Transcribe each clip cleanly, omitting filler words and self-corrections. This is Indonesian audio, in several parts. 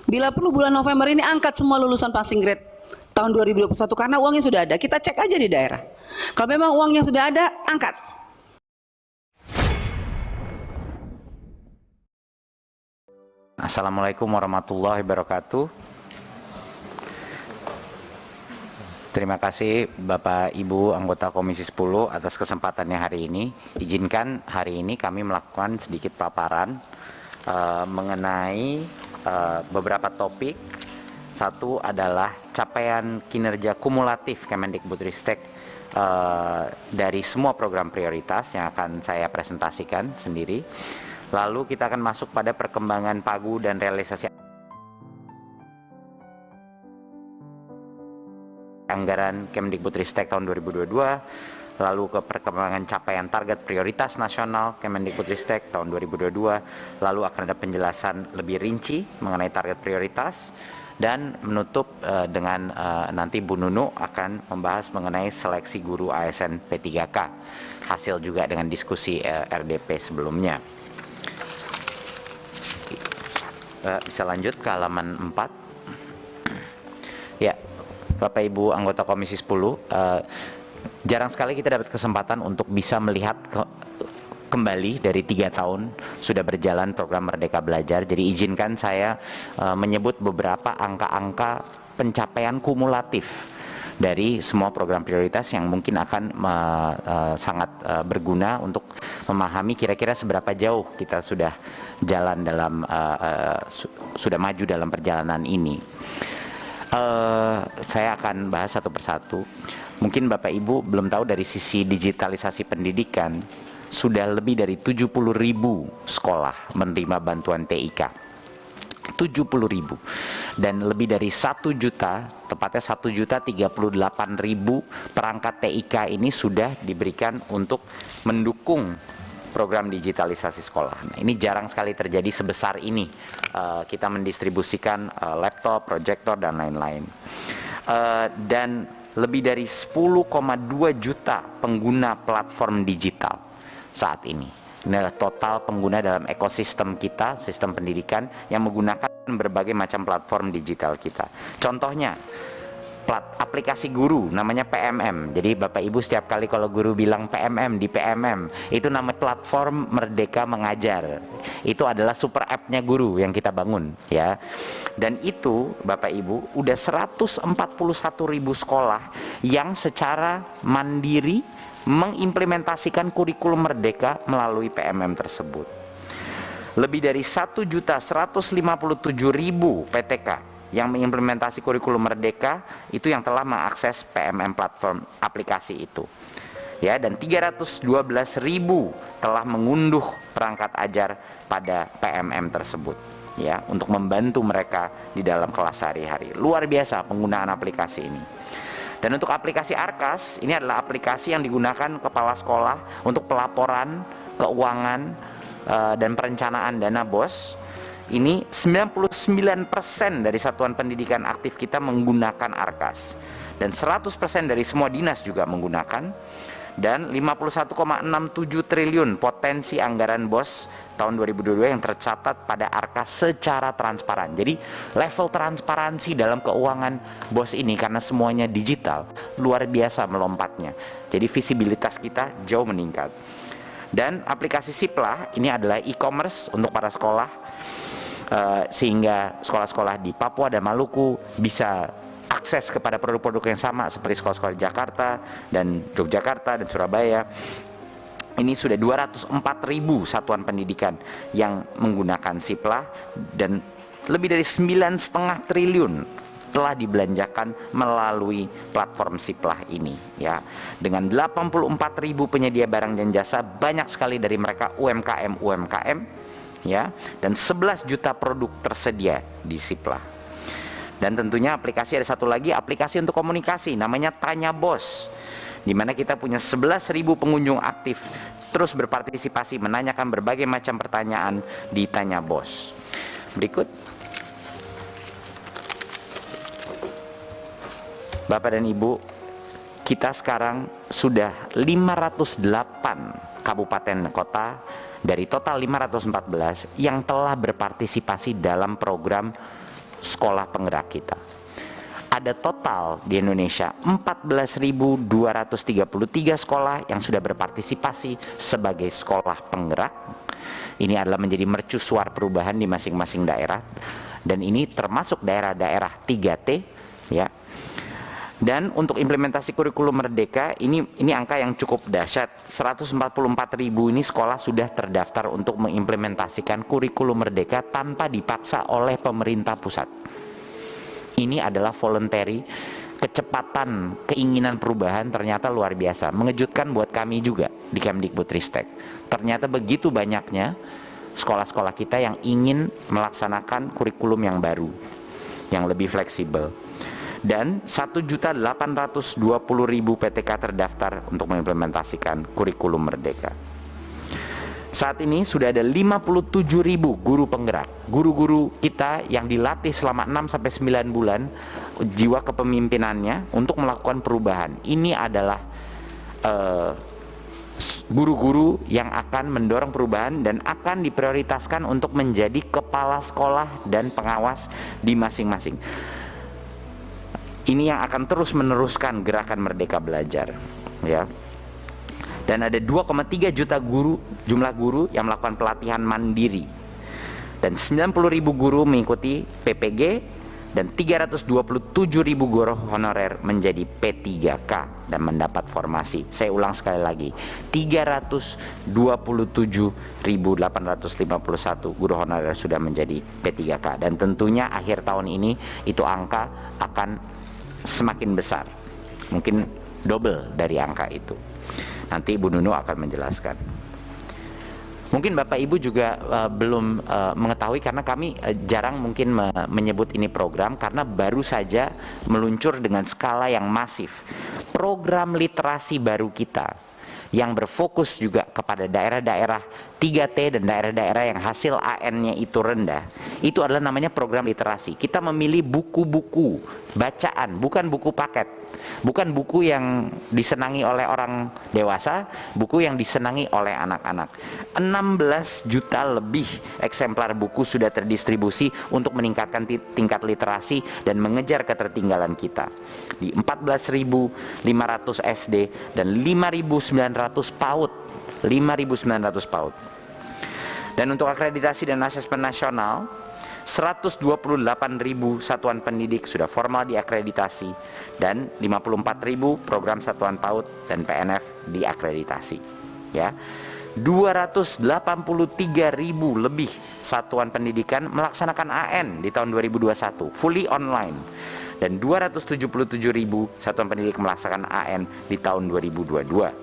Bila perlu bulan November ini angkat semua lulusan passing grade tahun 2021 karena uangnya sudah ada. Kita cek aja di daerah. Kalau memang uangnya sudah ada, angkat. Assalamualaikum warahmatullahi wabarakatuh. Terima kasih Bapak Ibu anggota Komisi 10 atas kesempatannya hari ini. Izinkan hari ini kami melakukan sedikit paparan mengenai beberapa topik. Satu adalah capaian kinerja kumulatif Kemendikbudristek dari semua program prioritas yang akan saya presentasikan sendiri. Lalu kita akan masuk pada perkembangan pagu dan realisasi anggaran Kemendikbudristek tahun 2022, lalu ke perkembangan capaian target prioritas nasional Kemendikbudristek tahun 2022, lalu akan ada penjelasan lebih rinci mengenai target prioritas, dan menutup dengan nanti Bu Nunu akan membahas mengenai seleksi guru ASN P3K, hasil juga dengan diskusi RDP sebelumnya. Bisa lanjut ke halaman 4. Ya, Bapak Ibu anggota Komisi 10, jarang sekali kita dapat kesempatan untuk bisa melihat kembali dari 3 tahun sudah berjalan program Merdeka Belajar. Jadi izinkan saya menyebut beberapa angka-angka pencapaian kumulatif dari semua program prioritas yang mungkin akan sangat berguna untuk memahami kira-kira seberapa jauh kita sudah jalan dalam sudah maju dalam perjalanan ini. Saya akan bahas satu persatu. Mungkin Bapak Ibu belum tahu dari sisi digitalisasi pendidikan, sudah lebih dari 70.000 sekolah menerima bantuan TIK. 70.000. Dan lebih dari 1 juta, tepatnya 1.038.000 perangkat TIK ini sudah diberikan untuk mendukung program digitalisasi sekolah. Nah, ini jarang sekali terjadi sebesar ini. Kita mendistribusikan laptop, proyektor, dan lain-lain. Dan lebih dari 10,2 juta pengguna platform digital saat ini. Ini adalah total pengguna dalam ekosistem kita, sistem pendidikan, yang menggunakan berbagai macam platform digital kita. Contohnya, aplikasi guru namanya PMM. Jadi Bapak Ibu setiap kali kalau guru bilang PMM di PMM, itu nama platform Merdeka Mengajar. Itu adalah super app-nya guru yang kita bangun, ya. Dan itu Bapak Ibu udah 141.000 sekolah yang secara mandiri mengimplementasikan kurikulum Merdeka melalui PMM tersebut. Lebih dari 1.157.000 PTK yang mengimplementasi kurikulum Merdeka itu yang telah mengakses PMM platform aplikasi itu, ya. Dan 312.000 telah mengunduh perangkat ajar pada PMM tersebut, ya, untuk membantu mereka di dalam kelas sehari-hari. Luar biasa penggunaan aplikasi ini. Dan untuk aplikasi Arkas, ini adalah aplikasi yang digunakan kepala sekolah untuk pelaporan keuangan dan perencanaan dana BOS. Ini 99% dari satuan pendidikan aktif kita menggunakan Arkas, dan 100% dari semua dinas juga menggunakan. Dan 51,67 triliun potensi anggaran BOS tahun 2022 yang tercatat pada Arkas secara transparan. Jadi level transparansi dalam keuangan BOS ini, karena semuanya digital, luar biasa melompatnya. Jadi visibilitas kita jauh meningkat. Dan aplikasi Siplah ini adalah e-commerce untuk para sekolah, sehingga sekolah-sekolah di Papua dan Maluku bisa akses kepada produk-produk yang sama seperti sekolah-sekolah di Jakarta dan Yogyakarta dan Surabaya. Ini sudah 204.000 satuan pendidikan yang menggunakan Siplah, dan lebih dari 9,5 triliun telah dibelanjakan melalui platform Siplah ini, ya. Dengan 84.000 penyedia barang dan jasa, banyak sekali dari mereka UMKM, ya, dan 11 juta produk tersedia di Siplah. Dan tentunya aplikasi, ada satu lagi aplikasi untuk komunikasi namanya Tanya Bos, di mana kita punya 11.000 pengunjung aktif terus berpartisipasi menanyakan berbagai macam pertanyaan di Tanya Bos. Berikut. Bapak dan Ibu, kita sekarang sudah 508 kabupaten kota dari total 514 yang telah berpartisipasi dalam program sekolah penggerak kita. Ada total di Indonesia 14.233 sekolah yang sudah berpartisipasi sebagai sekolah penggerak. Ini adalah menjadi mercusuar perubahan di masing-masing daerah, dan ini termasuk daerah-daerah 3T, ya. Dan untuk implementasi kurikulum merdeka ini angka yang cukup dahsyat. 144.000 ini sekolah sudah terdaftar untuk mengimplementasikan kurikulum merdeka tanpa dipaksa oleh pemerintah pusat. Ini adalah voluntary. Kecepatan keinginan perubahan ternyata luar biasa, mengejutkan buat kami juga di Kemdikbudristek. Ternyata begitu banyaknya sekolah-sekolah kita yang ingin melaksanakan kurikulum yang baru, yang lebih fleksibel. Dan 1.820.000 PTK terdaftar untuk mengimplementasikan kurikulum merdeka. Saat ini sudah ada 57.000 guru penggerak, guru-guru kita yang dilatih selama 6-9 bulan jiwa kepemimpinannya untuk melakukan perubahan. Ini adalah guru-guru yang akan mendorong perubahan dan akan diprioritaskan untuk menjadi kepala sekolah dan pengawas di masing-masing. Ini yang akan terus meneruskan gerakan Merdeka Belajar, ya. Dan ada 2,3 juta jumlah guru yang melakukan pelatihan mandiri, dan 90.000 guru mengikuti PPG, dan 327.000 guru honorer menjadi P3K dan mendapat formasi. Saya ulang sekali lagi, 327.851 guru honorer sudah menjadi P3K, dan tentunya akhir tahun ini itu angka akan semakin besar, mungkin double dari angka itu. Nanti Ibu Nunu akan menjelaskan. Mungkin Bapak Ibu juga belum mengetahui, karena kami jarang mungkin menyebut ini program, karena baru saja meluncur dengan skala yang masif. Program literasi baru kita yang berfokus juga kepada daerah-daerah 3T dan daerah-daerah yang hasil AN-nya itu rendah, itu adalah namanya program literasi. Kita memilih buku-buku bacaan, bukan buku paket, bukan buku yang disenangi oleh orang dewasa, buku yang disenangi oleh anak-anak. 16 juta lebih eksemplar buku sudah terdistribusi untuk meningkatkan tingkat literasi dan mengejar ketertinggalan kita di 14.500 SD dan 5.900 PAUD. 5.900 PAUD. Dan untuk akreditasi dan asesmen nasional, 128.000 satuan pendidik sudah formal diakreditasi, dan 54.000 program satuan PAUD dan PNF diakreditasi, ya. 283.000 lebih satuan pendidikan melaksanakan AN di tahun 2021 fully online, dan 277.000 satuan pendidik melaksanakan AN di tahun 2022,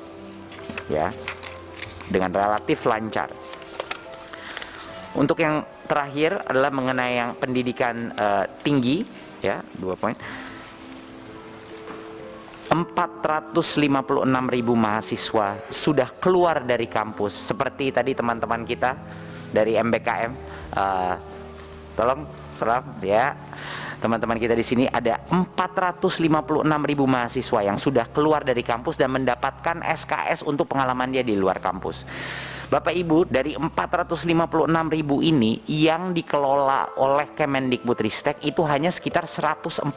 ya, dengan relatif lancar. Untuk yang terakhir adalah mengenai yang pendidikan tinggi, ya, 2 poin. 456.000 mahasiswa sudah keluar dari kampus, seperti tadi teman-teman kita dari MBKM. Tolong salam, ya. Teman-teman kita di sini ada 456.000 mahasiswa yang sudah keluar dari kampus dan mendapatkan SKS untuk pengalaman dia di luar kampus. Bapak Ibu, dari 456.000 ini yang dikelola oleh Kemendikbudristek itu hanya sekitar 140.000.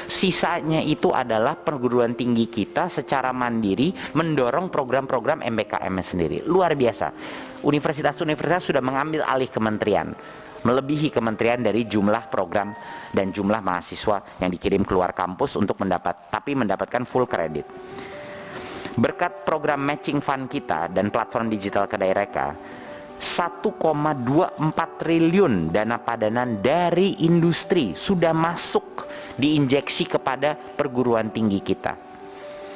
Sisanya itu adalah perguruan tinggi kita secara mandiri mendorong program-program MBKM sendiri. Luar biasa. Universitas-universitas sudah mengambil alih kementerian, melebihi kementerian dari jumlah program dan jumlah mahasiswa yang dikirim keluar kampus untuk mendapatkan full credit. Berkat program matching fund kita dan platform digital Kedaireka, 1,24 triliun dana padanan dari industri sudah masuk diinjeksi kepada perguruan tinggi kita.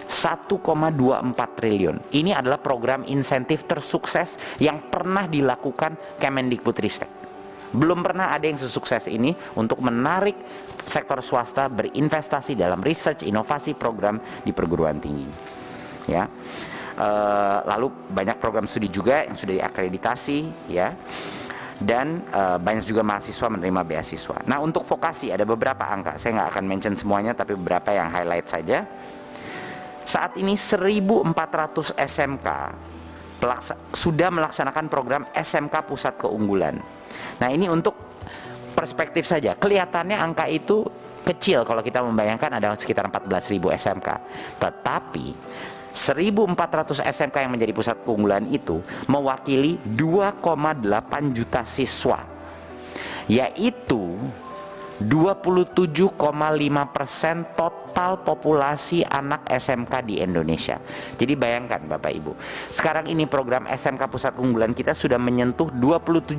1,24 triliun. Ini adalah program insentif tersukses yang pernah dilakukan Kemendikbudristek. Belum pernah ada yang sesukses ini untuk menarik sektor swasta berinvestasi dalam research, inovasi, program di perguruan tinggi, ya. Lalu banyak program studi juga yang sudah diakreditasi, ya, dan banyak juga mahasiswa menerima beasiswa. Nah, untuk vokasi ada beberapa angka, saya nggak akan mention semuanya, tapi beberapa yang highlight saja. Saat ini 1.400 SMK sudah melaksanakan program SMK Pusat Keunggulan. Nah, ini untuk perspektif saja, kelihatannya angka itu kecil kalau kita membayangkan ada sekitar 14.000 SMK. Tetapi 1.400 SMK yang menjadi pusat keunggulan itu mewakili 2,8 juta siswa, yaitu 27,5% total populasi anak SMK di Indonesia. Jadi bayangkan Bapak Ibu, sekarang ini program SMK Pusat Keunggulan kita sudah menyentuh 27,5%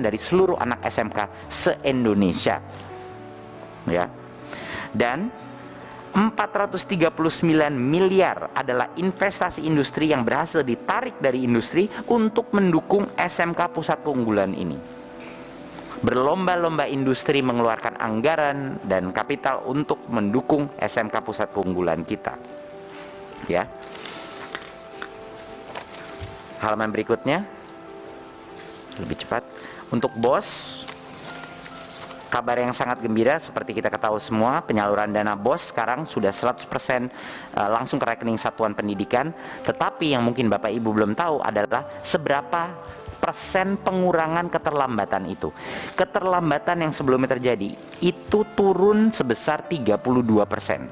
dari seluruh anak SMK se-Indonesia. Ya. Dan 439 miliar adalah investasi industri yang berhasil ditarik dari industri untuk mendukung SMK Pusat Keunggulan ini. Berlomba-lomba industri mengeluarkan anggaran dan kapital untuk mendukung SMK Pusat Keunggulan kita. Ya. Halaman berikutnya. Lebih cepat. Untuk BOS, kabar yang sangat gembira seperti kita ketahui semua, penyaluran dana BOS sekarang sudah 100% langsung ke rekening satuan pendidikan. Tetapi yang mungkin Bapak Ibu belum tahu adalah seberapa persen pengurangan keterlambatan itu. Keterlambatan yang sebelumnya terjadi itu turun sebesar 32%.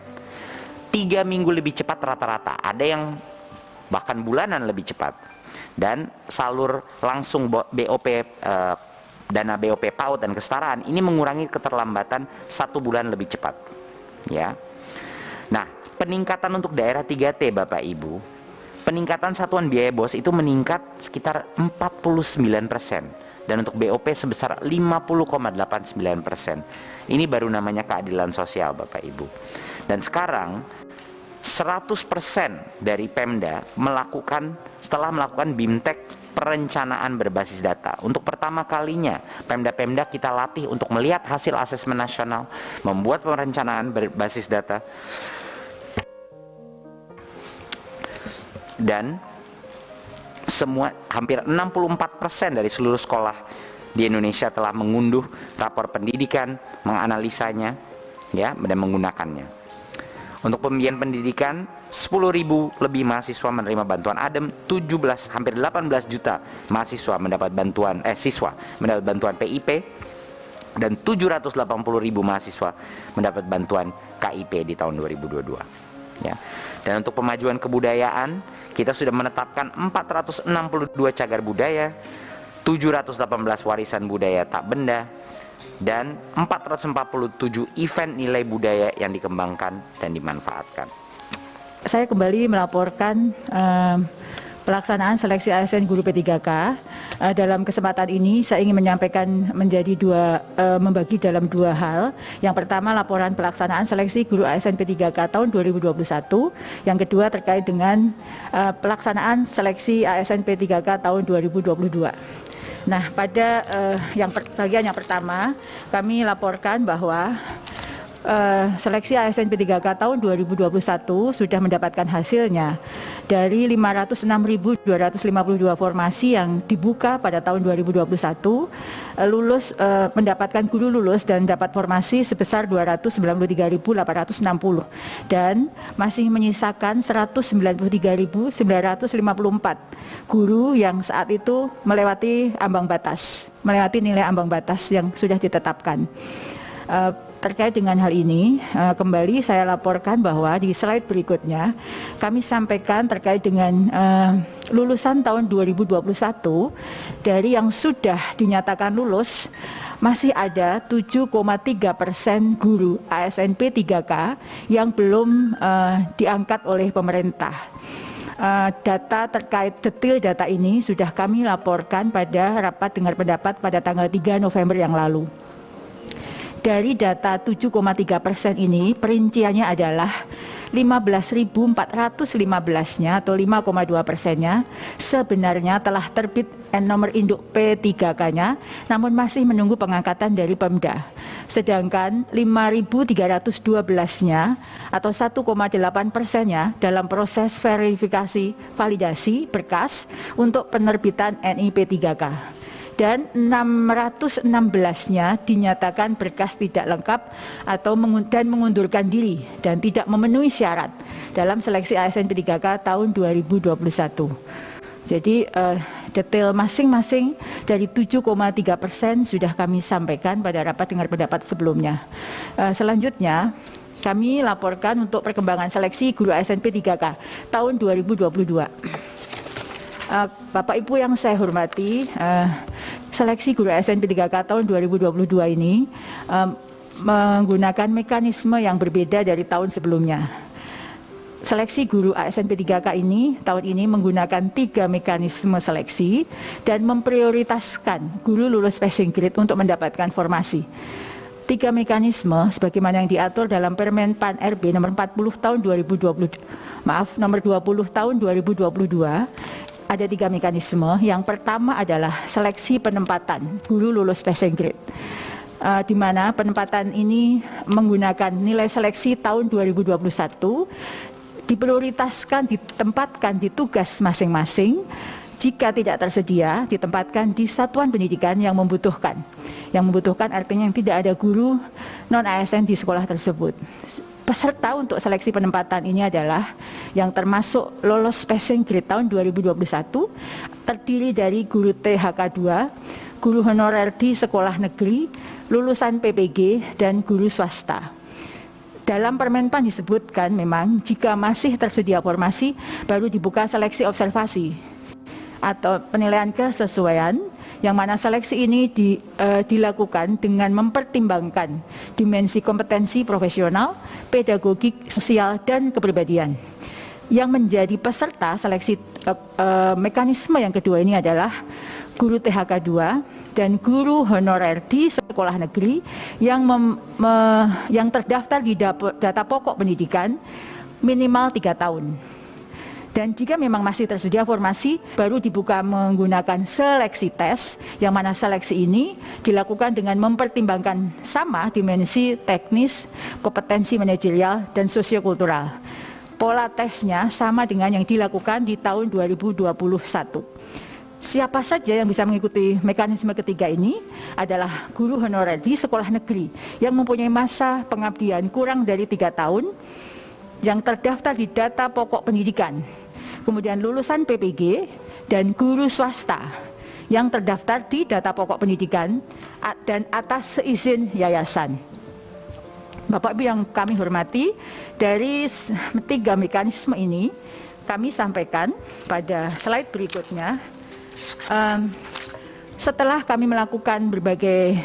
3 minggu lebih cepat rata-rata. Ada yang bahkan bulanan lebih cepat. Dan salur langsung BOP dana BOP PAUD dan kesetaraan ini mengurangi keterlambatan 1 bulan lebih cepat. Ya. Nah, peningkatan untuk daerah 3T Bapak Ibu, peningkatan satuan biaya BOS itu meningkat sekitar 49%, dan untuk BOP sebesar 50,89%. Ini baru namanya keadilan sosial Bapak Ibu. Dan sekarang 100% dari Pemda setelah melakukan BIMTEK perencanaan berbasis data. Untuk pertama kalinya Pemda-Pemda kita latih untuk melihat hasil asesmen nasional, membuat perencanaan berbasis data. Dan hampir 64% dari seluruh sekolah di Indonesia telah mengunduh rapor pendidikan, menganalisanya, ya, dan menggunakannya. Untuk pembiayaan pendidikan, 10.000 lebih mahasiswa menerima bantuan ADEM, hampir 18 juta mahasiswa mendapat bantuan siswa mendapat bantuan PIP, dan 780.000 mahasiswa mendapat bantuan KIP di tahun 2022. Ya. Dan untuk pemajuan kebudayaan, kita sudah menetapkan 462 cagar budaya, 718 warisan budaya tak benda, dan 447 event nilai budaya yang dikembangkan dan dimanfaatkan. Saya kembali melaporkan pelaksanaan seleksi ASN Guru P3K. Dalam kesempatan ini saya ingin menyampaikan membagi dalam 2 hal. Yang pertama, laporan pelaksanaan seleksi Guru ASN P3K tahun 2021. Yang kedua terkait dengan pelaksanaan seleksi ASN P3K tahun 2022. Nah, pada bagian yang pertama, kami laporkan bahwa seleksi ASN P3K tahun 2021 sudah mendapatkan hasilnya. Dari 506.252 formasi yang dibuka pada tahun 2021, mendapatkan guru lulus dan dapat formasi sebesar 293.860, dan masih menyisakan 193.954 guru yang saat itu melewati nilai ambang batas yang sudah ditetapkan. Terkait dengan hal ini, kembali saya laporkan bahwa di slide berikutnya kami sampaikan terkait dengan lulusan tahun 2021. Dari yang sudah dinyatakan lulus, masih ada 7,3% guru ASN P3K yang belum diangkat oleh pemerintah. Data terkait detail data ini sudah kami laporkan pada rapat dengar pendapat pada tanggal 3 November yang lalu. Dari data 7,3% ini, perinciannya adalah 15.415-nya atau 5,2%-nya sebenarnya telah terbit nomor induk P3K-nya, namun masih menunggu pengangkatan dari Pemda. Sedangkan 5.312-nya atau 1,8%-nya dalam proses verifikasi validasi berkas untuk penerbitan NI P3K. Dan 616-nya dinyatakan berkas tidak lengkap atau mengundurkan diri dan tidak memenuhi syarat dalam seleksi ASN P3K tahun 2021. Jadi detail masing-masing dari 7,3% sudah kami sampaikan pada rapat dengar pendapat sebelumnya. Selanjutnya kami laporkan untuk perkembangan seleksi guru ASN P3K tahun 2022. Bapak Ibu yang saya hormati, seleksi guru ASN P3K tahun 2022 ini menggunakan mekanisme yang berbeda dari tahun sebelumnya. Seleksi guru ASN P3K ini tahun ini menggunakan 3 mekanisme seleksi dan memprioritaskan guru lulus passing grade untuk mendapatkan formasi. 3 mekanisme sebagaimana yang diatur dalam Permen PAN RB nomor 40 tahun 2020, nomor 20 tahun 2022. Ada 3 mekanisme. Yang pertama adalah seleksi penempatan guru lulus passing grade, di mana penempatan ini menggunakan nilai seleksi tahun 2021, diprioritaskan ditempatkan di tugas masing-masing. Jika tidak tersedia, ditempatkan di satuan pendidikan yang membutuhkan. Yang membutuhkan artinya yang tidak ada guru non-ASN di sekolah tersebut. Peserta untuk seleksi penempatan ini adalah yang termasuk lolos passing grade tahun 2021, terdiri dari guru THK 2, guru honorer di sekolah negeri, lulusan PPG, dan guru swasta. Dalam Permen PAN disebutkan memang jika masih tersedia formasi baru dibuka seleksi observasi atau penilaian kesesuaian, yang mana seleksi ini dilakukan dengan mempertimbangkan dimensi kompetensi profesional, pedagogik, sosial, dan kepribadian. Yang menjadi peserta seleksi mekanisme yang kedua ini adalah guru THK 2 dan guru honorer di sekolah negeri yang terdaftar di data pokok pendidikan minimal 3 tahun. Dan jika memang masih tersedia formasi, baru dibuka menggunakan seleksi tes, yang mana seleksi ini dilakukan dengan mempertimbangkan sama dimensi teknis, kompetensi manajerial, dan sosiokultural. Pola tesnya sama dengan yang dilakukan di tahun 2021. Siapa saja yang bisa mengikuti mekanisme ketiga ini adalah guru honorer di sekolah negeri yang mempunyai masa pengabdian kurang dari 3 tahun, yang terdaftar di data pokok pendidikan, kemudian lulusan PPG, dan guru swasta yang terdaftar di data pokok pendidikan dan atas seizin yayasan. Bapak Ibu yang kami hormati, dari 3 mekanisme ini kami sampaikan pada slide berikutnya. Setelah kami melakukan berbagai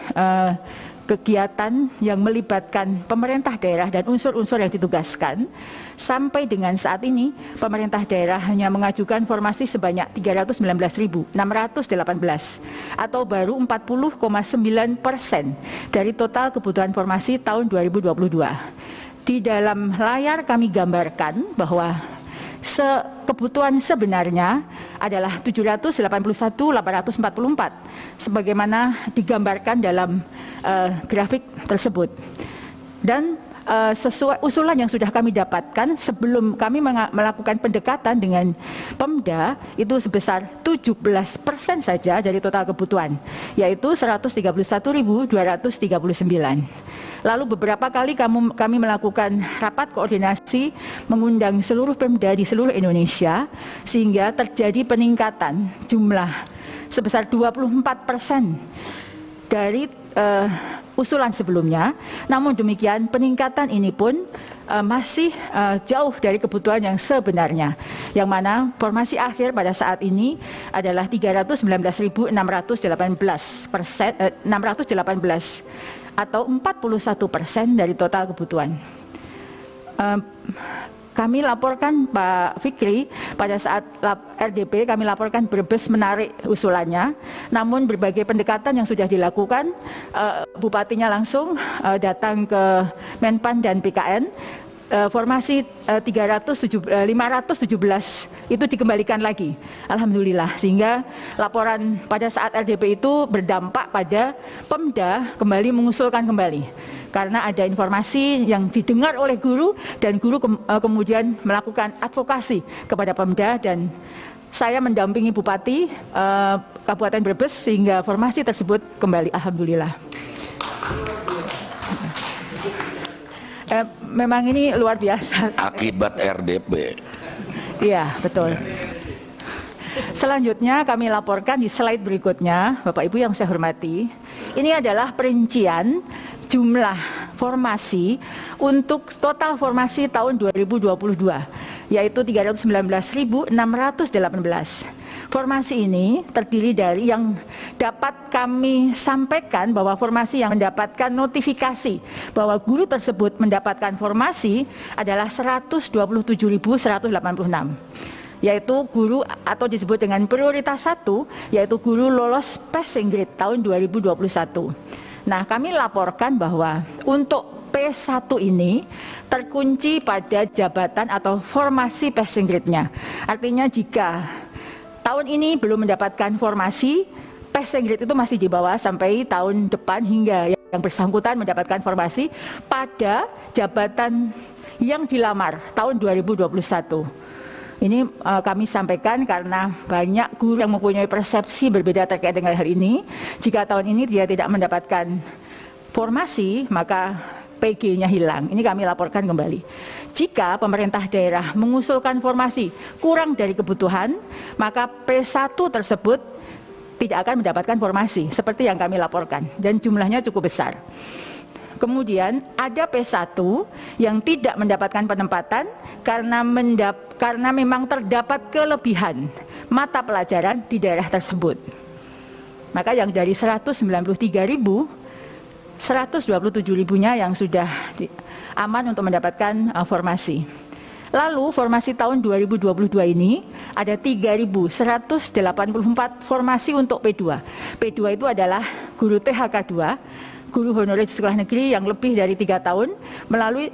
kegiatan yang melibatkan pemerintah daerah dan unsur-unsur yang ditugaskan, sampai dengan saat ini pemerintah daerah hanya mengajukan formasi sebanyak 319.618 atau baru 40,9% dari total kebutuhan formasi tahun 2022. Di dalam layar kami gambarkan bahwa kebutuhan sebenarnya adalah 781.844 sebagaimana digambarkan dalam grafik tersebut. Dan sesuai usulan yang sudah kami dapatkan sebelum kami melakukan pendekatan dengan Pemda itu sebesar 17% saja dari total kebutuhan, yaitu 131.239. Lalu beberapa kali kami melakukan rapat koordinasi mengundang seluruh Pemda di seluruh Indonesia sehingga terjadi peningkatan jumlah sebesar 24% dari usulan sebelumnya. Namun demikian peningkatan ini pun masih jauh dari kebutuhan yang sebenarnya, yang mana formasi akhir pada saat ini adalah 319.618 atau 41% dari total kebutuhan. Kami laporkan Pak Fikri pada saat RDP, kami laporkan Brebes menarik usulannya, namun berbagai pendekatan yang sudah dilakukan, bupatinya langsung datang ke Menpan dan PKN, formasi 517 itu dikembalikan lagi, alhamdulillah, sehingga laporan pada saat RDP itu berdampak pada Pemda kembali mengusulkan kembali karena ada informasi yang didengar oleh guru dan guru kemudian melakukan advokasi kepada Pemda dan saya mendampingi Bupati Kabupaten Brebes sehingga formasi tersebut kembali, alhamdulillah. Memang ini luar biasa. Akibat RDP. Iya, betul. Selanjutnya kami laporkan di slide berikutnya, Bapak Ibu yang saya hormati. Ini adalah perincian jumlah formasi untuk total formasi tahun 2022, yaitu 319.618. Formasi ini terdiri dari yang dapat kami sampaikan bahwa formasi yang mendapatkan notifikasi bahwa guru tersebut mendapatkan formasi adalah 127.186. Yaitu guru atau disebut dengan prioritas 1, yaitu guru lolos passing grade tahun 2021. Nah, kami laporkan bahwa untuk P1 ini terkunci pada jabatan atau formasi passing grade-nya. Artinya jika tahun ini belum mendapatkan formasi, passing grade itu masih di bawah sampai tahun depan hingga yang bersangkutan mendapatkan formasi pada jabatan yang dilamar tahun 2021. Ini kami sampaikan karena banyak guru yang mempunyai persepsi berbeda terkait dengan hal ini. Jika tahun ini dia tidak mendapatkan formasi, maka PG-nya hilang. Ini kami laporkan kembali. Jika pemerintah daerah mengusulkan formasi kurang dari kebutuhan, maka P1 tersebut tidak akan mendapatkan formasi, seperti yang kami laporkan. Dan jumlahnya cukup besar. Kemudian ada P1 yang tidak mendapatkan penempatan karena memang terdapat kelebihan mata pelajaran di daerah tersebut. Maka yang dari 193.000, 127.000-nya yang sudah aman untuk mendapatkan formasi. Lalu formasi tahun 2022 ini ada 3.184 formasi untuk P2. P2 itu adalah guru THK 2, guru honorer di sekolah negeri yang lebih dari 3 tahun,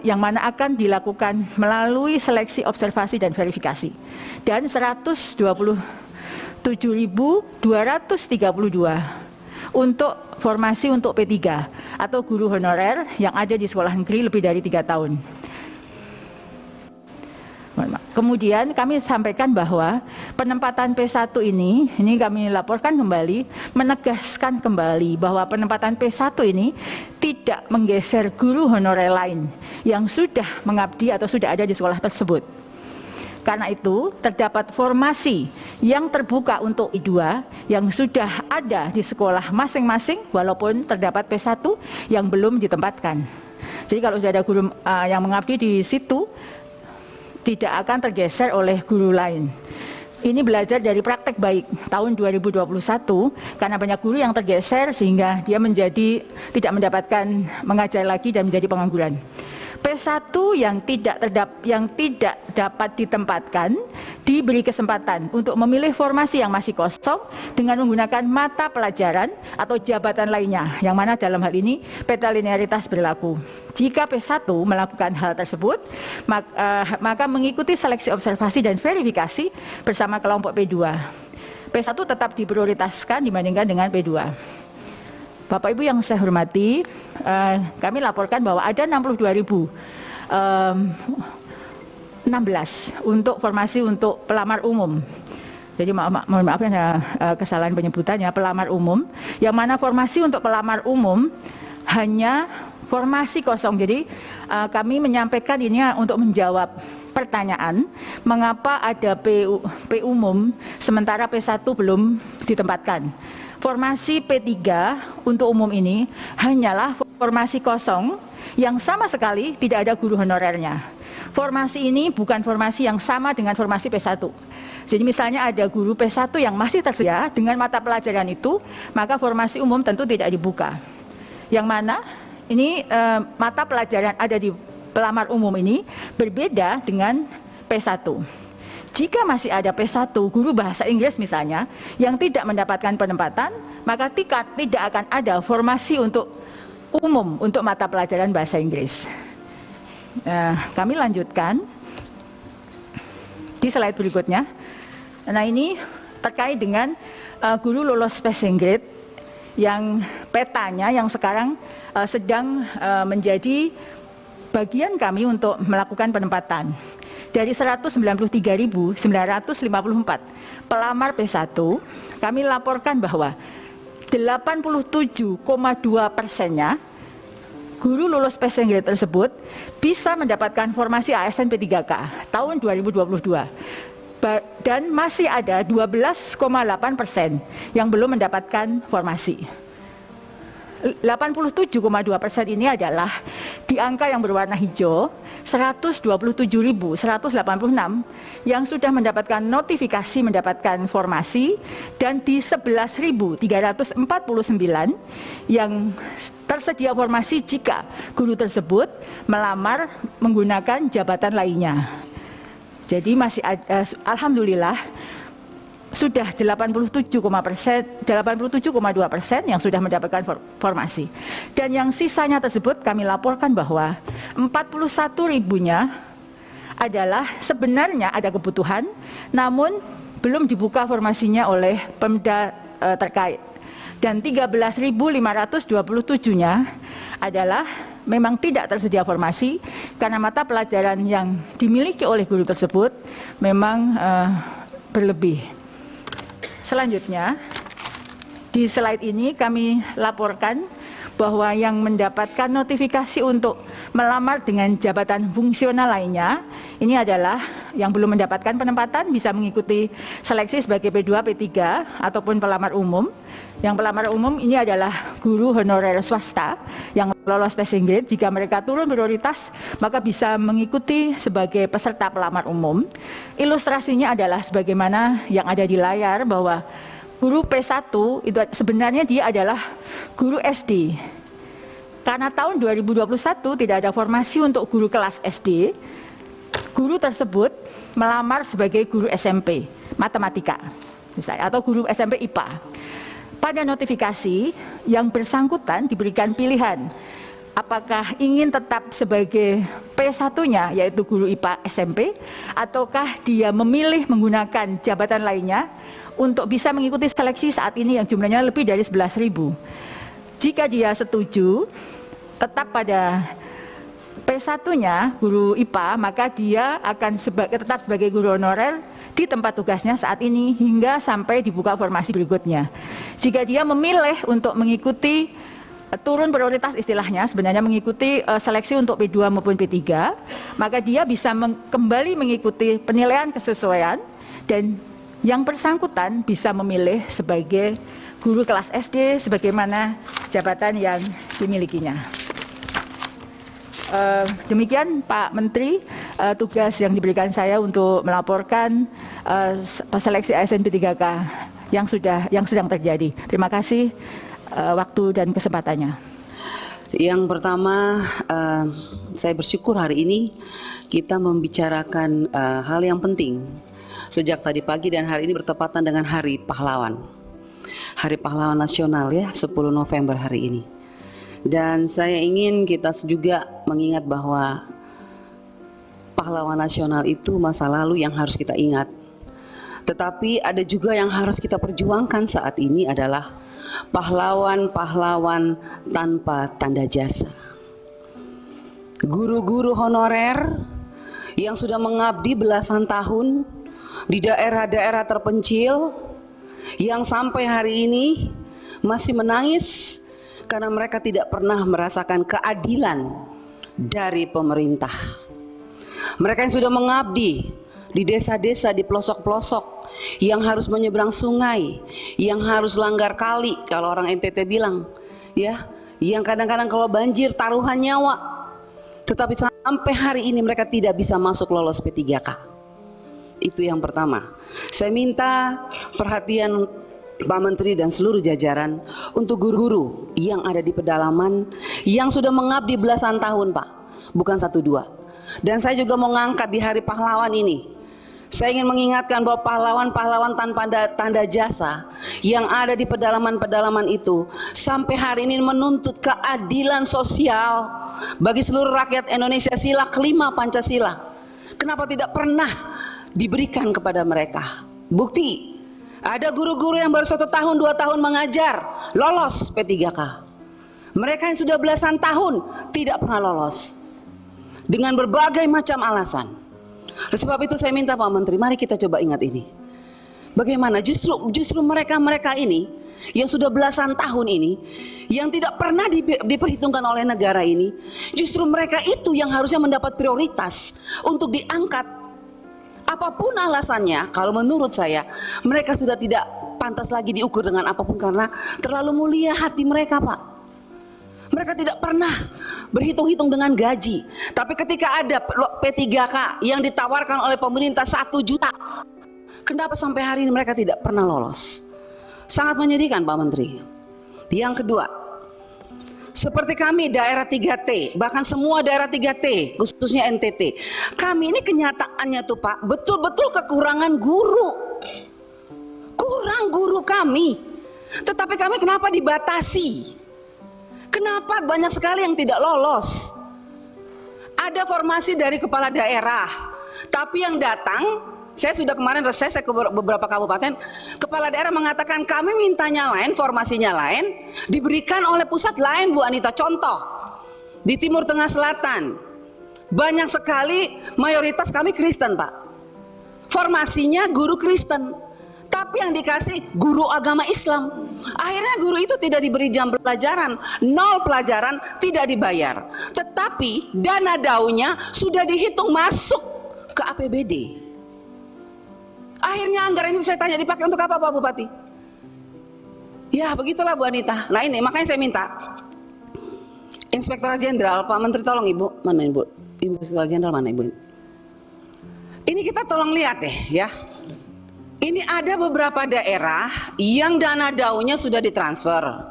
yang mana akan dilakukan melalui seleksi observasi dan verifikasi. Dan 127.232 untuk formasi untuk P3 atau guru honorer yang ada di sekolah negeri lebih dari 3 tahun. Kemudian kami sampaikan bahwa penempatan P1 ini kami laporkan kembali, menegaskan kembali bahwa penempatan P1 ini tidak menggeser guru honorer lain yang sudah mengabdi atau sudah ada di sekolah tersebut. Karena itu terdapat formasi yang terbuka untuk I2 yang sudah ada di sekolah masing-masing walaupun terdapat P1 yang belum ditempatkan. Jadi kalau sudah ada guru yang mengabdi di situ, tidak akan tergeser oleh guru lain. Ini belajar dari praktek baik tahun 2021 karena banyak guru yang tergeser sehingga dia tidak mendapatkan mengajar lagi dan menjadi pengangguran. P1 yang tidak dapat ditempatkan diberi kesempatan untuk memilih formasi yang masih kosong dengan menggunakan mata pelajaran atau jabatan lainnya, yang mana dalam hal ini peta linearitas berlaku. Jika P1 melakukan hal tersebut, maka mengikuti seleksi observasi dan verifikasi bersama kelompok P2. P1 tetap diprioritaskan dibandingkan dengan P2. Bapak Ibu yang saya hormati, kami laporkan bahwa ada 62.016 untuk formasi untuk pelamar umum. Jadi mohon maaf ada kesalahan penyebutannya, pelamar umum, yang mana formasi untuk pelamar umum hanya formasi kosong. Jadi kami menyampaikan ini untuk menjawab pertanyaan mengapa ada P umum sementara P1 belum ditempatkan. Formasi P3 untuk umum ini hanyalah formasi kosong yang sama sekali tidak ada guru honorernya. Formasi ini bukan formasi yang sama dengan formasi P1. Jadi misalnya ada guru P1 yang masih tersedia dengan mata pelajaran itu, maka formasi umum tentu tidak dibuka. Yang mana ini mata pelajaran ada di pelamar umum ini berbeda dengan P1. Jika masih ada P1 guru bahasa Inggris misalnya yang tidak mendapatkan penempatan, maka tidak akan ada formasi untuk umum untuk mata pelajaran bahasa Inggris. Kami lanjutkan di slide berikutnya. Nah, ini terkait dengan guru lolos passing grade yang petanya yang sekarang sedang menjadi bagian kami untuk melakukan penempatan. Dari 193.954 pelamar P1, kami laporkan bahwa 87,2%-nya guru lulus passing grade tersebut bisa mendapatkan formasi ASN P3K tahun 2022. dan masih ada 12,8% yang belum mendapatkan formasi. 87,2% ini adalah di angka yang berwarna hijau, 127.186 yang sudah mendapatkan notifikasi mendapatkan formasi, dan di 11.349 yang tersedia formasi jika guru tersebut melamar menggunakan jabatan lainnya. Jadi masih alhamdulillah sudah 87,2% yang sudah mendapatkan formasi. Dan yang sisanya tersebut kami laporkan bahwa 41.000-nya adalah sebenarnya ada kebutuhan namun belum dibuka formasinya oleh Pemda terkait. Dan 13.527-nya adalah memang tidak tersedia formasi karena mata pelajaran yang dimiliki oleh guru tersebut memang berlebih. Selanjutnya, di slide ini kami laporkan bahwa yang mendapatkan notifikasi untuk melamar dengan jabatan fungsional lainnya, ini adalah yang belum mendapatkan penempatan bisa mengikuti seleksi sebagai P2, P3 ataupun pelamar umum. Yang pelamar umum ini adalah guru honorer swasta yang lolos passing grade. Jika mereka turun prioritas, maka bisa mengikuti sebagai peserta pelamar umum. Ilustrasinya adalah sebagaimana yang ada di layar bahwa guru P1 itu sebenarnya dia adalah guru SD. Karena tahun 2021 tidak ada formasi untuk guru kelas SD, guru tersebut melamar sebagai guru SMP matematika misalnya, atau guru SMP IPA. Pada notifikasi yang bersangkutan diberikan pilihan apakah ingin tetap sebagai P1-nya yaitu guru IPA SMP, ataukah dia memilih menggunakan jabatan lainnya untuk bisa mengikuti seleksi saat ini yang jumlahnya lebih dari 11.000. Jika dia setuju tetap pada P1-nya guru IPA, maka dia akan tetap sebagai guru honorer di tempat tugasnya saat ini hingga sampai dibuka formasi berikutnya. Jika dia memilih untuk mengikuti turun prioritas istilahnya, sebenarnya mengikuti seleksi untuk P2 maupun P3, maka dia bisa kembali mengikuti penilaian kesesuaian dan yang bersangkutan bisa memilih sebagai guru kelas SD sebagaimana jabatan yang dimilikinya. Demikian Pak Menteri, tugas yang diberikan saya untuk melaporkan seleksi ASN P3K yang sedang terjadi. Terima kasih waktu dan kesempatannya. Yang pertama, saya bersyukur hari ini kita membicarakan hal yang penting. Sejak tadi pagi dan hari ini bertepatan dengan Hari Pahlawan. Hari Pahlawan Nasional ya, 10 November hari ini. Dan saya ingin kita juga mengingat bahwa pahlawan nasional itu masa lalu yang harus kita ingat. Tetapi ada juga yang harus kita perjuangkan saat ini adalah pahlawan-pahlawan tanpa tanda jasa. Guru-guru honorer yang sudah mengabdi belasan tahun di daerah-daerah terpencil yang sampai hari ini masih menangis karena mereka tidak pernah merasakan keadilan dari pemerintah. Mereka yang sudah mengabdi di desa-desa, di pelosok-pelosok, yang harus menyeberang sungai, yang harus langgar kali, kalau orang NTT bilang, ya, yang kadang-kadang kalau banjir taruhan nyawa. Tetapi sampai hari ini mereka tidak bisa masuk lolos P3K. Itu yang pertama. Saya minta perhatian Pak Menteri dan seluruh jajaran untuk guru-guru yang ada di pedalaman yang sudah mengabdi belasan tahun, Pak, bukan 1-2. Dan saya juga mau ngangkat di Hari Pahlawan ini, saya ingin mengingatkan bahwa pahlawan-pahlawan tanpa tanda jasa yang ada di pedalaman-pedalaman itu sampai hari ini menuntut keadilan sosial bagi seluruh rakyat Indonesia, sila kelima Pancasila. Kenapa tidak pernah diberikan kepada mereka? Bukti, ada guru-guru yang baru 1 tahun, 2 tahun mengajar, lolos P3K. Mereka yang sudah belasan tahun tidak pernah lolos dengan berbagai macam alasan. Oleh sebab itu saya minta Pak Menteri, mari kita coba ingat ini. Bagaimana justru mereka ini yang sudah belasan tahun ini, yang tidak pernah diperhitungkan oleh negara ini, justru mereka itu yang harusnya mendapat prioritas untuk diangkat Apapun alasannya, kalau menurut saya mereka sudah tidak pantas lagi diukur dengan apapun karena terlalu mulia hati mereka, Pak. Mereka tidak pernah berhitung-hitung dengan gaji. Tapi ketika ada P3K yang ditawarkan oleh pemerintah 1 juta, kenapa sampai hari ini mereka tidak pernah lolos? Sangat menyedihkan, Pak Menteri. Yang kedua, seperti kami daerah 3T, bahkan semua daerah 3T, khususnya NTT, kami ini kenyataannya tuh Pak, betul-betul kekurangan guru. Kurang guru kami. Tetapi kami kenapa dibatasi? Kenapa banyak sekali yang tidak lolos? Ada formasi dari kepala daerah, tapi yang datang, saya sudah kemarin reses ke beberapa kabupaten, kepala daerah mengatakan kami mintanya lain, formasinya lain, diberikan oleh pusat lain, Bu Anita. Contoh, di Timur Tengah Selatan, banyak sekali mayoritas kami Kristen, Pak. Formasinya guru Kristen, tapi yang dikasih guru agama Islam. Akhirnya guru itu tidak diberi jam pelajaran, 0 pelajaran, tidak dibayar. Tetapi dana daunya sudah dihitung masuk ke APBD. Akhirnya anggaran itu saya tanya dipakai untuk apa Pak Bupati? Ya begitulah Bu Anita. Nah ini makanya saya minta Inspektorat Jenderal, Pak Menteri tolong Ibu, mana Ibu? Ibu Inspektorat Jenderal mana Ibu? Ini kita tolong lihat deh ya. Ini ada beberapa daerah yang dana daunya sudah ditransfer.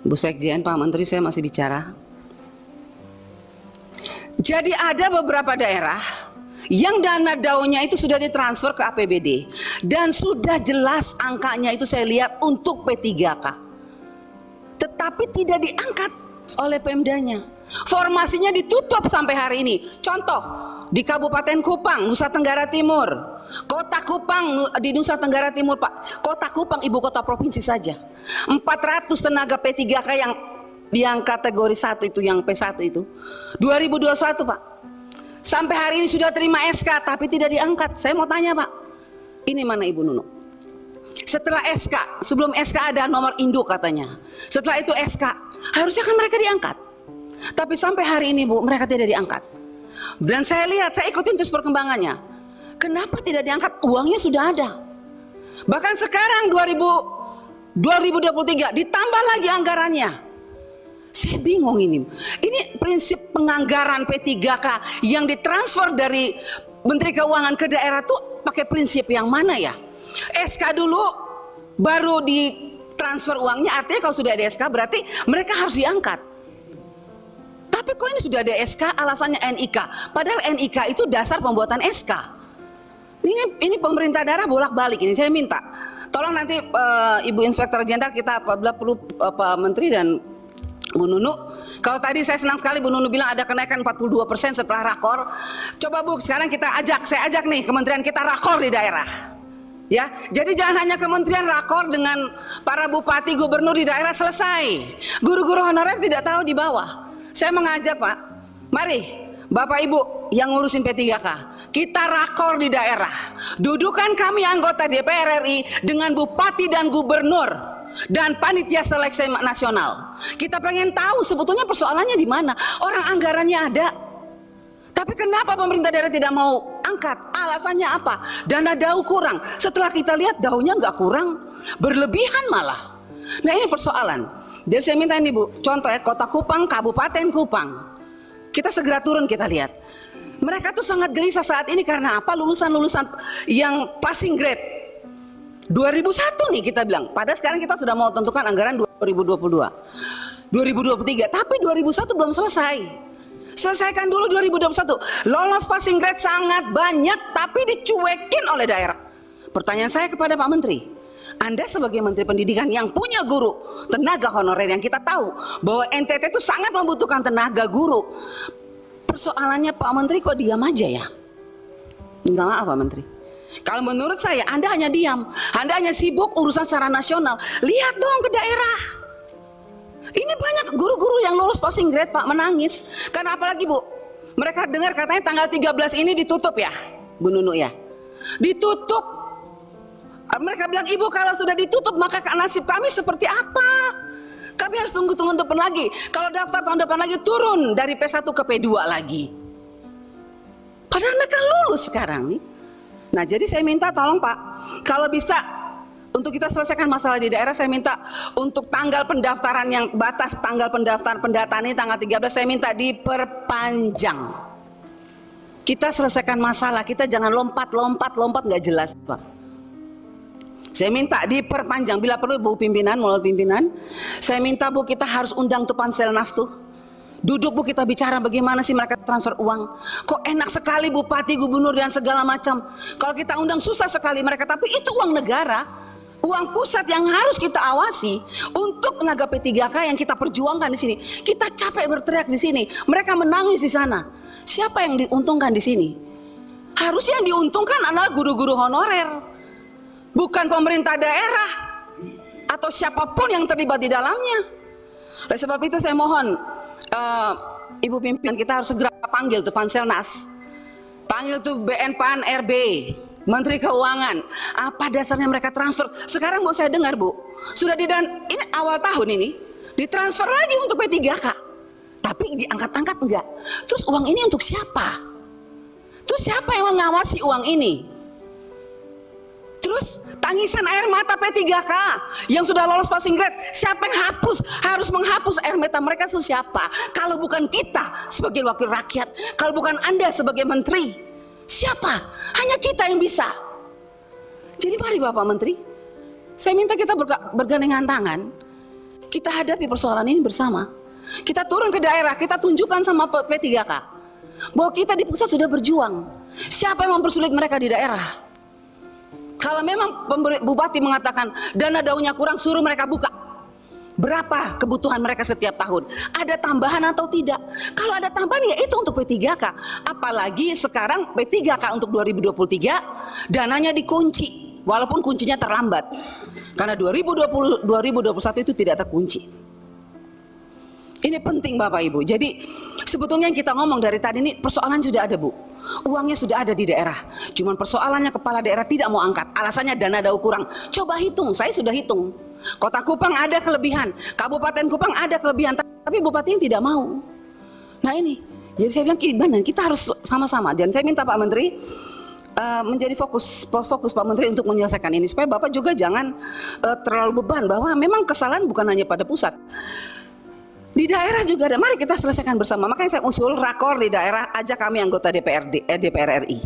Bu Sekjen, Pak Menteri saya masih bicara. Jadi ada beberapa daerah yang dana daunya itu sudah ditransfer ke APBD dan sudah jelas angkanya itu saya lihat untuk P3K, tetapi tidak diangkat oleh Pemdanya. Formasinya ditutup sampai hari ini. Contoh di Kabupaten Kupang, Nusa Tenggara Timur, Kota Kupang di Nusa Tenggara Timur Pak, Kota Kupang ibu kota provinsi saja 400 tenaga P3K yang kategori 1 itu, yang P1 itu 2021 Pak. Sampai hari ini sudah terima SK tapi tidak diangkat. Saya mau tanya Pak, ini mana Ibu Nunu? Setelah SK, sebelum SK ada nomor induk katanya. Setelah itu SK, harusnya kan mereka diangkat. Tapi sampai hari ini Bu, mereka tidak diangkat. Dan saya lihat, saya ikutin terus perkembangannya. Kenapa tidak diangkat? Uangnya sudah ada. Bahkan sekarang 2023 ditambah lagi anggarannya. Saya bingung ini. Ini prinsip penganggaran P3K yang ditransfer dari Menteri Keuangan ke daerah tuh pakai prinsip yang mana ya? SK dulu baru ditransfer uangnya, artinya kalau sudah ada SK berarti mereka harus diangkat. Tapi kok ini sudah ada SK alasannya NIK, padahal NIK itu dasar pembuatan SK. Ini pemerintah daerah bolak-balik ini. Saya minta tolong nanti Ibu Inspektur Jenderal kita apabila perlu Pak Menteri dan Bu Nunu, kalau tadi saya senang sekali Bu Nunu bilang ada kenaikan 42% setelah rakor. Coba Bu, sekarang saya ajak nih kementerian kita rakor di daerah. Ya, jadi jangan hanya kementerian rakor dengan para bupati, gubernur di daerah selesai. Guru-guru honorer tidak tahu di bawah. Saya mengajak Pak, mari Bapak Ibu yang ngurusin P3K, kita rakor di daerah. Dudukan kami anggota DPR RI dengan bupati dan gubernur dan panitia seleksi nasional. Kita pengen tahu sebetulnya persoalannya di mana. Orang anggarannya ada, tapi kenapa pemerintah daerah tidak mau angkat? Alasannya apa? Dana dau kurang. Setelah kita lihat daunya nggak kurang, berlebihan malah. Nah ini persoalan. Jadi saya minta ini Bu, contoh ya Kota Kupang, Kabupaten Kupang, kita segera turun kita lihat. Mereka tuh sangat gelisah saat ini karena apa? Lulusan-lulusan yang passing grade 2001 nih kita bilang. Padahal sekarang kita sudah mau tentukan anggaran 2022, 2023, tapi 2001 belum selesai. Selesaikan dulu 2021. Lolos passing grade sangat banyak, tapi dicuekin oleh daerah. Pertanyaan saya kepada Pak Menteri, Anda sebagai Menteri Pendidikan yang punya guru, tenaga honorer yang kita tahu bahwa NTT itu sangat membutuhkan tenaga guru. Persoalannya Pak Menteri kok diam aja ya? Minta maaf Pak Menteri. Kalau menurut saya Anda hanya diam, Anda hanya sibuk urusan secara nasional. Lihat dong ke daerah. Ini banyak guru-guru yang lulus passing grade Pak menangis. Karena apalagi Bu, mereka dengar katanya tanggal 13 ini ditutup ya Bu Nunu ya. Ditutup. Mereka bilang Ibu kalau sudah ditutup maka nasib kami seperti apa? Kami harus tunggu tahun depan lagi. Kalau daftar tahun depan lagi turun dari P1 ke P2 lagi. Padahal mereka lulus sekarang nih. Nah, jadi saya minta tolong Pak, kalau bisa untuk kita selesaikan masalah di daerah, saya minta untuk tanggal pendaftaran yang batas tanggal pendaftaran pendataan ini tanggal 13, saya minta diperpanjang. Kita selesaikan masalah, kita jangan lompat nggak jelas Pak. Saya minta diperpanjang, bila perlu Bu pimpinan, melalui pimpinan, saya minta Bu kita harus undang tuh Panselnas tuh. Duduk Bu, kita bicara bagaimana sih mereka transfer uang. Kok enak sekali bupati, gubernur dan segala macam. Kalau kita undang susah sekali mereka, tapi itu uang negara, uang pusat yang harus kita awasi untuk tenaga P3K yang kita perjuangkan di sini. Kita capek berteriak di sini, mereka menangis di sana. Siapa yang diuntungkan di sini? Harusnya yang diuntungkan adalah guru-guru honorer, bukan pemerintah daerah atau siapapun yang terlibat di dalamnya. Oleh sebab itu saya mohon Ibu pimpinan, kita harus segera panggil tuh Panselnas, panggil tuh BNPAN RB, Menteri Keuangan. Apa dasarnya mereka transfer? Sekarang mau saya dengar Bu, sudah ini awal tahun ini ditransfer lagi untuk P3K, tapi diangkat-angkat enggak. Terus uang ini untuk siapa? Terus siapa yang mengawasi uang ini? Terus tangisan air mata P3K yang sudah lolos passing grade, siapa yang harus menghapus air mata mereka itu siapa? Kalau bukan kita sebagai wakil rakyat, kalau bukan Anda sebagai menteri, siapa? Hanya kita yang bisa. Jadi mari Bapak Menteri, saya minta kita bergandengan tangan, kita hadapi persoalan ini bersama. Kita turun ke daerah, kita tunjukkan sama P3K bahwa kita di pusat sudah berjuang. Siapa yang mempersulit mereka di daerah? Kalau memang bupati mengatakan dana daunnya kurang, suruh mereka buka. Berapa kebutuhan mereka setiap tahun? Ada tambahan atau tidak? Kalau ada tambahan ya itu untuk P3K. Apalagi sekarang P3K untuk 2023 dananya dikunci. Walaupun kuncinya terlambat. Karena 2021 itu tidak terkunci. Ini penting Bapak Ibu. Jadi sebetulnya yang kita ngomong dari tadi ini persoalan sudah ada Bu. Uangnya sudah ada di daerah. Cuman persoalannya kepala daerah tidak mau angkat. Alasannya dana daun kurang. Coba hitung, saya sudah hitung. Kota Kupang ada kelebihan, Kabupaten Kupang ada kelebihan, tapi bupatinya tidak mau. Nah ini, jadi saya bilang kita harus sama-sama. Dan saya minta Pak Menteri menjadi fokus Pak Menteri untuk menyelesaikan ini supaya Bapak juga jangan terlalu beban bahwa memang kesalahan bukan hanya pada pusat. Di daerah juga ada, mari kita selesaikan bersama. Makanya saya usul rakor di daerah, ajak kami anggota DPR RI.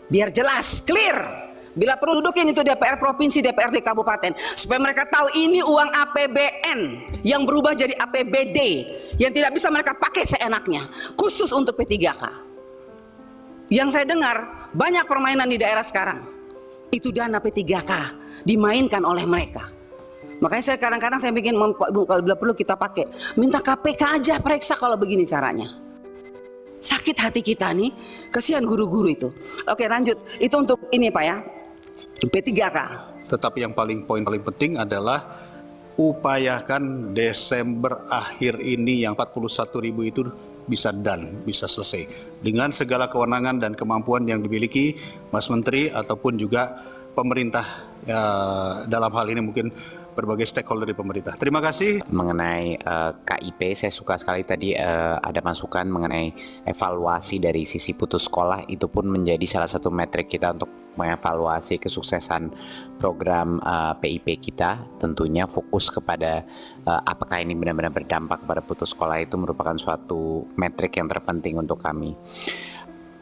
Biar jelas, clear. Bila perlu dudukin itu DPR Provinsi, DPRD Kabupaten. Supaya mereka tahu ini uang APBN yang berubah jadi APBD. Yang tidak bisa mereka pakai seenaknya. Khusus untuk P3K. Yang saya dengar, banyak permainan di daerah sekarang. Itu dana P3K dimainkan oleh mereka. Makanya saya kadang-kadang saya bikin, kalau perlu kita pakai, minta KPK aja periksa kalau begini caranya. Sakit hati kita nih, kasihan guru-guru itu. Oke lanjut, itu untuk ini Pak ya, P3K. Tetapi yang poin paling penting adalah upayakan Desember akhir ini yang 41.000 itu bisa bisa selesai. Dengan segala kewenangan dan kemampuan yang dimiliki Mas Menteri ataupun juga pemerintah dalam hal ini mungkin berbagai stakeholder di pemerintah. Terima kasih. Mengenai KIP, saya suka sekali tadi ada masukan mengenai evaluasi dari sisi putus sekolah. Itu pun menjadi salah satu metrik kita untuk mengevaluasi kesuksesan program PIP kita. Tentunya fokus kepada apakah ini benar-benar berdampak pada putus sekolah, itu merupakan suatu metrik yang terpenting untuk kami.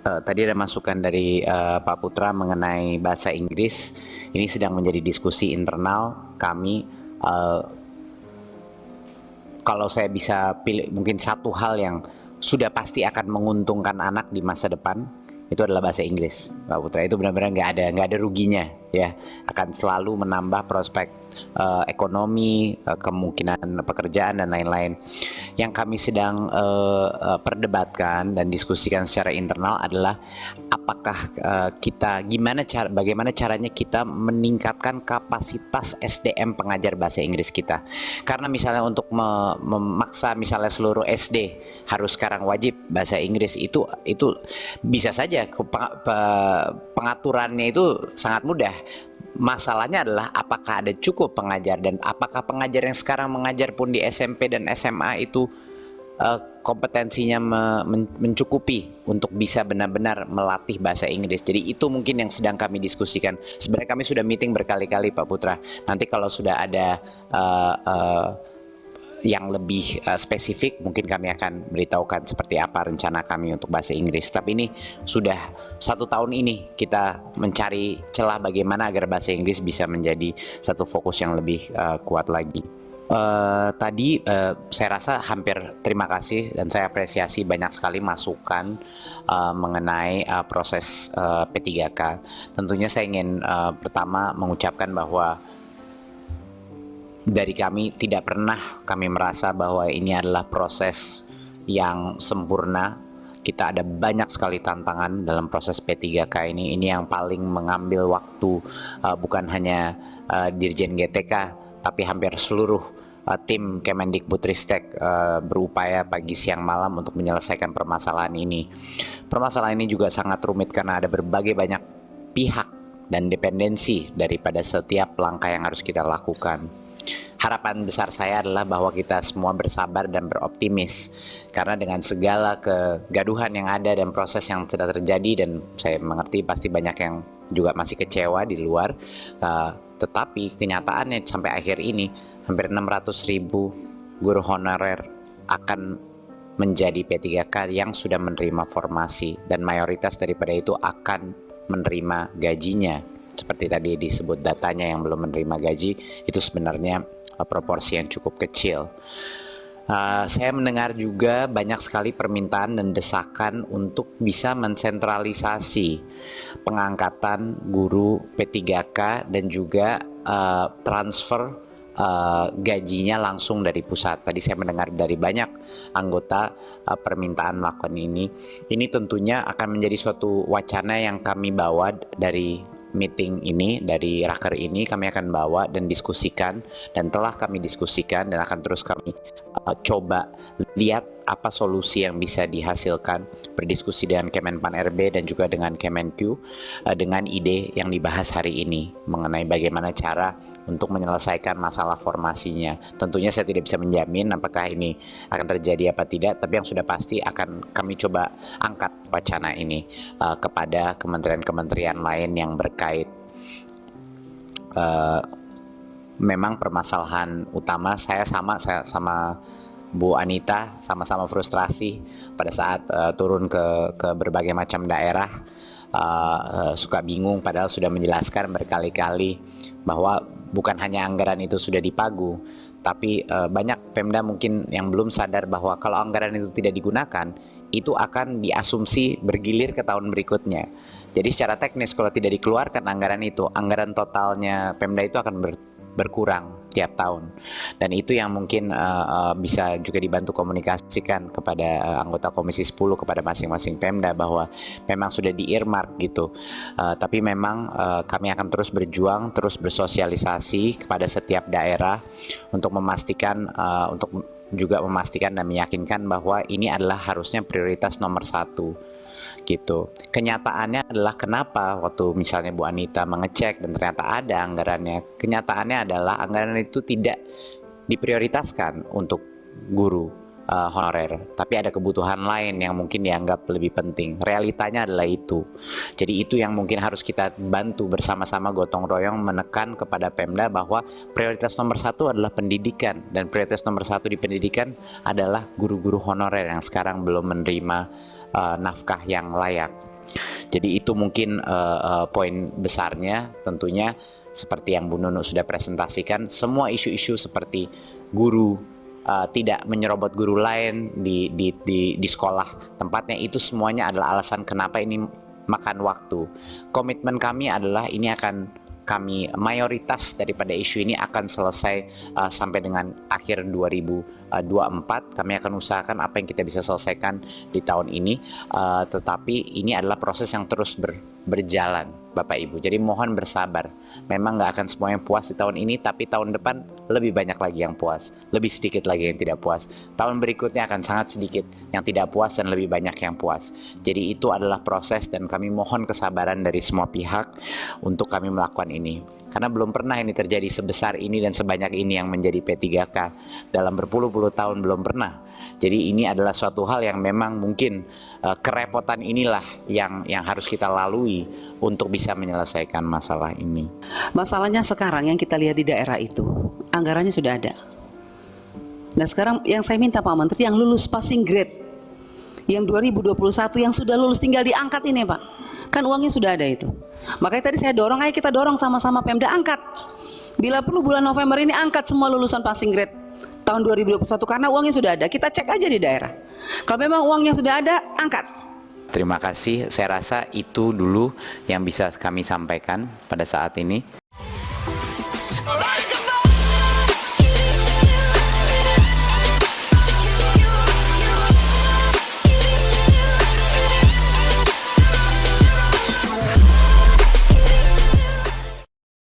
Tadi ada masukan dari Pak Putra mengenai bahasa Inggris. Ini sedang menjadi diskusi internal kami. Kalau saya bisa pilih mungkin satu hal yang sudah pasti akan menguntungkan anak di masa depan, itu adalah bahasa Inggris, Pak Putra. Itu benar-benar nggak ada ruginya ya. Akan selalu menambah prospek ekonomi, kemungkinan pekerjaan dan lain-lain. Yang kami sedang perdebatkan dan diskusikan secara internal adalah apakah bagaimana caranya kita meningkatkan kapasitas SDM pengajar bahasa Inggris kita. Karena misalnya untuk memaksa misalnya seluruh SD harus sekarang wajib bahasa Inggris, itu bisa saja pengaturannya itu sangat mudah. Masalahnya adalah apakah ada cukup pengajar, dan apakah pengajar yang sekarang mengajar pun di SMP dan SMA itu kompetensinya mencukupi untuk bisa benar-benar melatih bahasa Inggris. Jadi itu mungkin yang sedang kami diskusikan. Sebenarnya kami sudah meeting berkali-kali Pak Putra. Nanti kalau sudah ada yang lebih spesifik, mungkin kami akan beritahukan seperti apa rencana kami untuk bahasa Inggris. Tapi ini sudah 1 tahun ini kita mencari celah bagaimana agar bahasa Inggris bisa menjadi satu fokus yang lebih kuat lagi. Tadi saya rasa hampir terima kasih dan saya apresiasi banyak sekali masukan mengenai proses P3K. Tentunya saya ingin pertama mengucapkan bahwa dari kami tidak pernah kami merasa bahwa ini adalah proses yang sempurna. Kita ada banyak sekali tantangan dalam proses P3K ini. Ini yang paling mengambil waktu bukan hanya Dirjen GTK, tapi hampir seluruh tim Kemendikbudristek berupaya pagi siang malam untuk menyelesaikan permasalahan ini. Permasalahan ini juga sangat rumit karena ada berbagai banyak pihak dan dependensi daripada setiap langkah yang harus kita lakukan. Harapan besar saya adalah bahwa kita semua bersabar dan beroptimis, karena dengan segala kegaduhan yang ada dan proses yang sudah terjadi, dan saya mengerti pasti banyak yang juga masih kecewa di luar, tetapi kenyataannya sampai akhir ini hampir 600.000 guru honorer akan menjadi P3K yang sudah menerima formasi, dan mayoritas daripada itu akan menerima gajinya. Seperti tadi disebut datanya, yang belum menerima gaji itu sebenarnya proporsi yang cukup kecil. Saya mendengar juga banyak sekali permintaan dan desakan untuk bisa mensentralisasi pengangkatan guru P3K dan juga transfer gajinya langsung dari pusat. Tadi saya mendengar dari banyak anggota permintaan melakukan ini. Ini tentunya akan menjadi suatu wacana yang kami bawa dari meeting ini, dari raker ini kami akan bawa dan diskusikan, dan telah kami diskusikan dan akan terus kami coba lihat apa solusi yang bisa dihasilkan, berdiskusi dengan Kemenpan RB dan juga dengan Kemenq dengan ide yang dibahas hari ini mengenai bagaimana cara untuk menyelesaikan masalah formasinya. Tentunya saya tidak bisa menjamin apakah ini akan terjadi apa tidak, tapi yang sudah pasti akan kami coba angkat wacana ini kepada kementerian-kementerian lain yang berkait. Memang permasalahan utama saya sama Bu Anita sama-sama frustrasi pada saat turun ke berbagai macam daerah, suka bingung padahal sudah menjelaskan berkali-kali bahwa bukan hanya anggaran itu sudah dipagu, tapi banyak Pemda mungkin yang belum sadar bahwa kalau anggaran itu tidak digunakan, itu akan diasumsi bergilir ke tahun berikutnya. Jadi secara teknis kalau tidak dikeluarkan anggaran itu, anggaran totalnya Pemda itu akan berkurang tiap tahun, dan itu yang mungkin bisa juga dibantu komunikasikan kepada anggota Komisi 10 kepada masing-masing Pemda bahwa memang sudah di-earmark gitu, tapi memang kami akan terus berjuang, terus bersosialisasi kepada setiap daerah untuk memastikan dan meyakinkan bahwa ini adalah harusnya prioritas nomor 1 gitu. Kenyataannya adalah kenapa waktu misalnya Bu Anita mengecek dan ternyata ada anggarannya, kenyataannya adalah anggaran itu tidak diprioritaskan untuk guru honorer, tapi ada kebutuhan lain yang mungkin dianggap lebih penting. Realitanya adalah itu. Jadi itu yang mungkin harus kita bantu bersama-sama gotong royong menekan kepada Pemda bahwa prioritas nomor 1 adalah pendidikan, dan prioritas nomor 1 di pendidikan adalah guru-guru honorer yang sekarang belum menerima nafkah yang layak. Jadi itu mungkin poin besarnya. Tentunya seperti yang Bu Nunu sudah presentasikan, semua isu-isu seperti guru tidak menyerobot guru lain di sekolah tempatnya, itu semuanya adalah alasan kenapa ini makan waktu. Komitmen kami adalah ini akan mayoritas daripada isu ini akan selesai sampai dengan akhir 2024. Kami akan usahakan apa yang kita bisa selesaikan di tahun ini, tetapi ini adalah proses yang terus berjalan Bapak Ibu. Jadi mohon bersabar. Memang nggak akan semua yang puas di tahun ini, tapi tahun depan lebih banyak lagi yang puas, lebih sedikit lagi yang tidak puas. Tahun berikutnya akan sangat sedikit yang tidak puas dan lebih banyak yang puas. Jadi itu adalah proses, dan kami mohon kesabaran dari semua pihak untuk kami melakukan ini. Karena belum pernah ini terjadi sebesar ini dan sebanyak ini yang menjadi P3K. Dalam berpuluh-puluh tahun belum pernah. Jadi ini adalah suatu hal yang memang mungkin kerepotan inilah yang harus kita lalui untuk bisa menyelesaikan masalah ini. Masalahnya sekarang yang kita lihat di daerah itu, anggarannya sudah ada. Nah sekarang yang saya minta Pak Menteri yang lulus passing grade, yang 2021 yang sudah lulus tinggal diangkat ini Pak. Kan uangnya sudah ada itu. Makanya tadi saya dorong, ayo kita dorong sama-sama Pemda angkat. Bila perlu bulan November ini angkat semua lulusan passing grade tahun 2021 karena uangnya sudah ada. Kita cek aja di daerah. Kalau memang uangnya sudah ada, angkat. Terima kasih, saya rasa itu dulu yang bisa kami sampaikan pada saat ini.